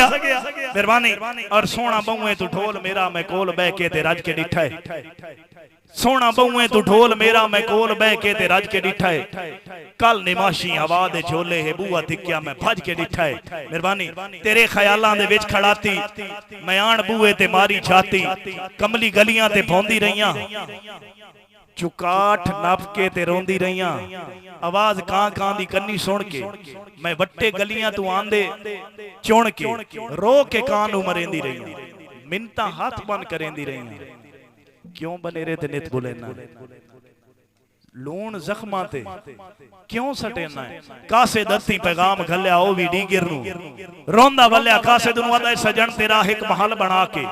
सकिया मेहरबानी। और सोना बहुए तू ढोल मेरा मैं कोल बह के ते रज के डिठा है, सोना बहुए तू ढोल मेरा मैं कोल बह के ते रज के डिठा है। कल निमाशी हवा दे झोले है बूआ धिक्या मैं भज के डिठा है मेहरबानी। तेरे ख्यालां दे विच खड़ाती मैं आण बूए ते मारी छाती, कमली गलियां ते भौंदी रहियां चुकाठ नप के ते रोंदी रहियां, आवाज कां कां दी कन्नी सुन के मैं वट्टे गलियां तू आंदे चुन के रो के कां नू मरेंदी रहियां, मिन्नतां हाथ बन करेंदी रहियां। क्यों बनेरे ते नित बुलेना लूण जख्मां ते क्यों सटेना है। कासे दत्ती पैगाम घलिया ओ भी डीगिर नू रोंदा वलिया कासे दुनु वदा सजन तेरा एक महल बना के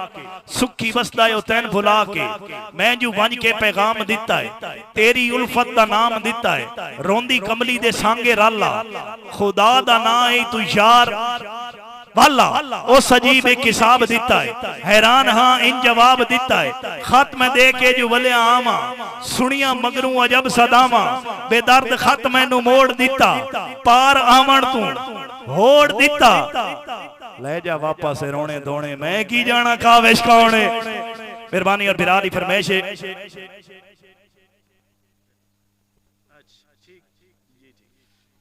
सुखी बसदा ओ तैन भुला के मैं जू वंज के पैगाम दिता है तेरी उल्फत दा नाम दिता है। रोंदी कमली दे सांगे राला खुदा दा ना है तू यार वाला ओ सजीब एक हिसाब दिता है, हैरान हाँ इन जवाब दिता है। खत में दे के जो वलिया आमा सुनिया मगरू अजब सदामा, बेदर्द खत मैनू मोड़ दिता पार आमण तू होड़ दिता, ले जा वापस रोने धोने मैं की जाना कावेश कौन है। मेहरबानी और बिरादी फरमाइश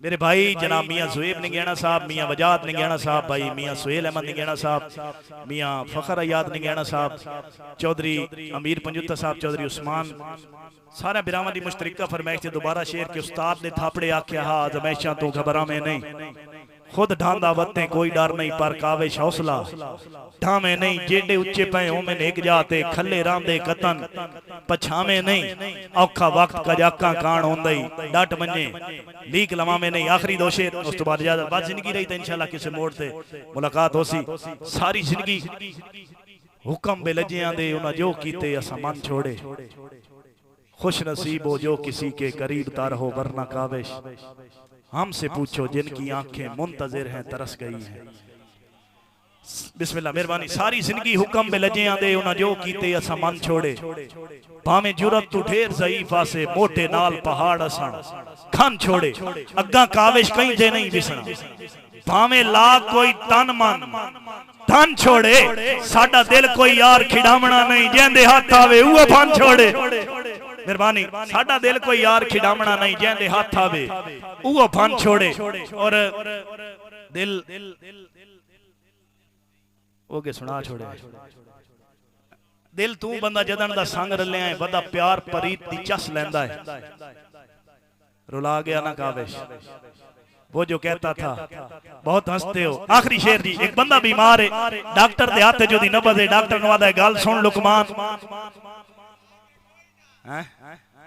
मेरे भाई जनाब मियाँ ज़ुएब निगेना साहब, मियाँ वजाद निगेना साहब, भाई मियाँ सुहेल अहमद निगेना साहब, मियाँ फ़खर अयाद निगेना साहब, चौधरी अमीर पंजुत्ता साहब, चौधरी उस्मान, सारे बिरावां दी मुश्तरका फरमाइश थे। दोबारा शेर के उस्ताद ने थापड़े आख्या हा हमेशा तो घबरा में नहीं, खुद ढांदा वत्ते कोई डर नहीं पर काविश हौसला ढामे नहीं, जेडे उच्चे पे ओमे नेक जाते खले रांदे कतन पछामे नहीं, औखा वक्त कजाका कान होंदई डट मन्ने लीक लमा में नहीं। आखिरी दो शेर उस तो बाद ज्यादा बात जिंदगी रही तो इंशाल्लाह किसी मोड़ ते मुलाकात होसी। सारी जिंदगी हुक्म बेलजे आंदे उन्हें जो कीते असा मन छोड़े, खुश नसीब हो जो किसी के करीब तार हो वरना काविश हमसे पूछो जिनकी आंखें मुंतजिर हैं तरस गई हैं। बिस्मिल्लाह मेहरबानी। सारी जिंदगी हुक्म बेलजे आंदे उन्हें जो कीते असा मन छोड़े, भाਵੇਂ जुरत तू ढेर ज़ईफ़ आसे मोटे नाल पहाड़ असन खन छोड़े, अग्गा काविश कहीं दे नहीं बिसना, भाਵੇਂ लाख कोई तन मन धन छोड़े, साडा दिल कोई यार खिडावना नहीं जेंदे हाथ आवे वो फन छोड़े। मेहरबानी साडा दिल कोई यार खिडावना नहीं जेंदे हाथ आवे वो फन छोड़े। और दिल ओके सुना छोड़े दिल तू बंदा जदन दा संग रलिया है बदा प्यार परीत दी चस लेंदा है, रुला गया ना काविश वो जो कहता था बहुत हंसते हो। आखिरी शेर जी, एक बंदा बीमार है डॉक्टर दे हाथ जो दी नबज है, डॉक्टर नवादा है गल सुन लुकमान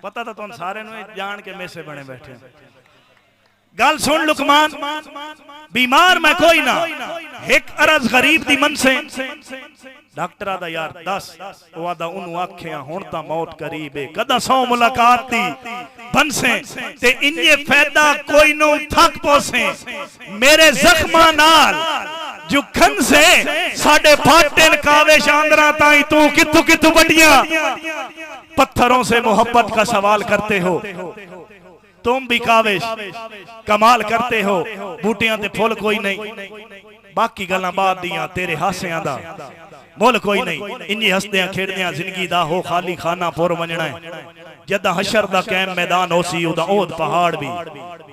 पता था तुम सारे जान के में से बने बैठे गल सुन लुकमान बीमार मैं कोई ना एक अरज गरीब दी मन से डॉक्टर आदा यार दस वो आदा उन्होंने आख्या हुण तां मौत करीब है कदा सौ मुलाकात दी बनसे ते इन्जे फायदा कोई नो थक पोसे मेरे जख्मा नाल जो खन से साडे फाटन काविश आंदरा ताई तू किथु किथु बटिया पत्थरों से मोहब्बत का सवाल करते हो, तुम भी काविश कमाल करते हो, बूटियां ते फुल कोई नहीं बाकी गल्लां बाद दियां तेरे हासियां दा मुल कोई नहीं। इन्नी हसदियां खेड़दियां जिंदगी दा हो खाली खाना पुर वंजना है, जदा हशर दा कैम मैदान होसी उदा ओद पहाड़ भी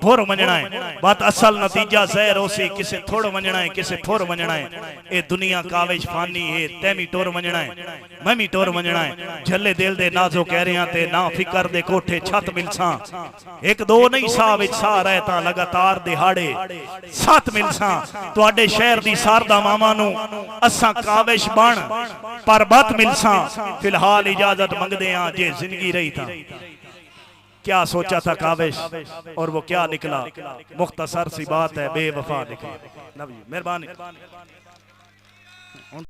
फुर वंजना है। बात असल नतीजा जहर होसी किसे थोड़ वंजना है किसे फुर वंजना है। ए दुनिया काविश फानी है तैमी टोर वंजना है मैं भी टोर वंजना है। झल्ले दिल दे नाजो कह रहे ते ना फिकर दे कोठे छत मिलसा एक दो नहीं सा विच सा रहता लगातार दिहाड़े सात मिलसा तुहाडे शहर दी सारदा मामा नु असा काविश बन पर बात मिलसा फिलहाल इजाजत मंगदे हैं जे जिंदगी रही था। क्या सोचा था काविश और वो क्या निकला, मुख्तसर सी बात है बेवफा निकला। मेहरबानी।